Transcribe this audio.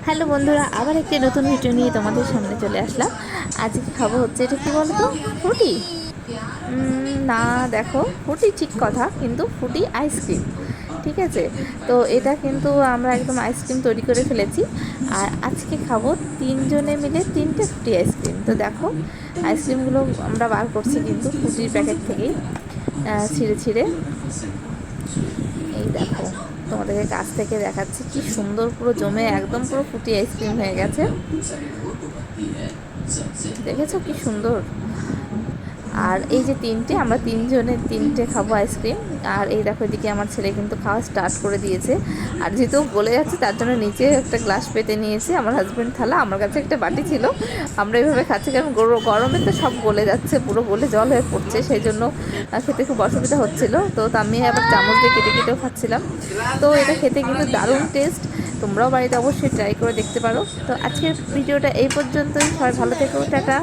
Hello বন্ধুরা, আবার একটি নতুন ভিডিও নিয়ে তোমাদের সামনে চলে আসলাম। আজকে খাবো হচ্ছে এটা কি বলতো, ফ্রুটি। না, দেখো ফ্রুটি ঠিক কথা, কিন্তু ফ্রুটি আইসক্রিম। ঠিক আছে, তো এটা কিন্তু আমরা একদম আইসক্রিম তৈরি করে ফেলেছি। আর আজকে খাবো তিনজনে মিলে তিনটে ফ্রুটি আইসক্রিম। তো দেখো আইসক্রিমগুলো আমরা বার করছি কিন্তু ফ্রুটির প্যাকেট থেকেই ছিঁড়ে ছিঁড়ে। এই দেখো, তোমাদেরকে কাছ থেকে দেখাচ্ছি কি সুন্দর, পুরো জমে একদম পুরো ফুটি আইসক্রিম হয়ে গেছে। দেখেছো কি সুন্দর। আর এই যে তিনটে, আমরা তিনজনে তিনটে খাবো আইসক্রিম। আর এই দেখো এদিকে আমার ছেলে কিন্তু খাওয়া স্টার্ট করে দিয়েছে। আর যেহেতু গলে যাচ্ছে তার জন্য নিচে একটা গ্লাস পেতে নিয়েছে, আমার হাজব্যান্ড থালা, আমার কাছে একটা বাটি ছিল। আমরা এইভাবে খাচ্ছি কারণ গরমে তো সব গলে যাচ্ছে, পুরো গলে জল হয়ে পড়ছে, সেই জন্য খেতে খুব অসুবিধা হচ্ছিলো। তো আমি আবার চামচ দিয়ে কেটে কেটেও খাচ্ছিলাম। তো এটা খেতে কিন্তু দারুণ টেস্ট। তোমরাও বাড়িতে অবশ্যই ট্রাই করে দেখতে পারো। তো আজকের ভিডিওটা এই পর্যন্তই, সবাই ভালো থেকো, টাটা।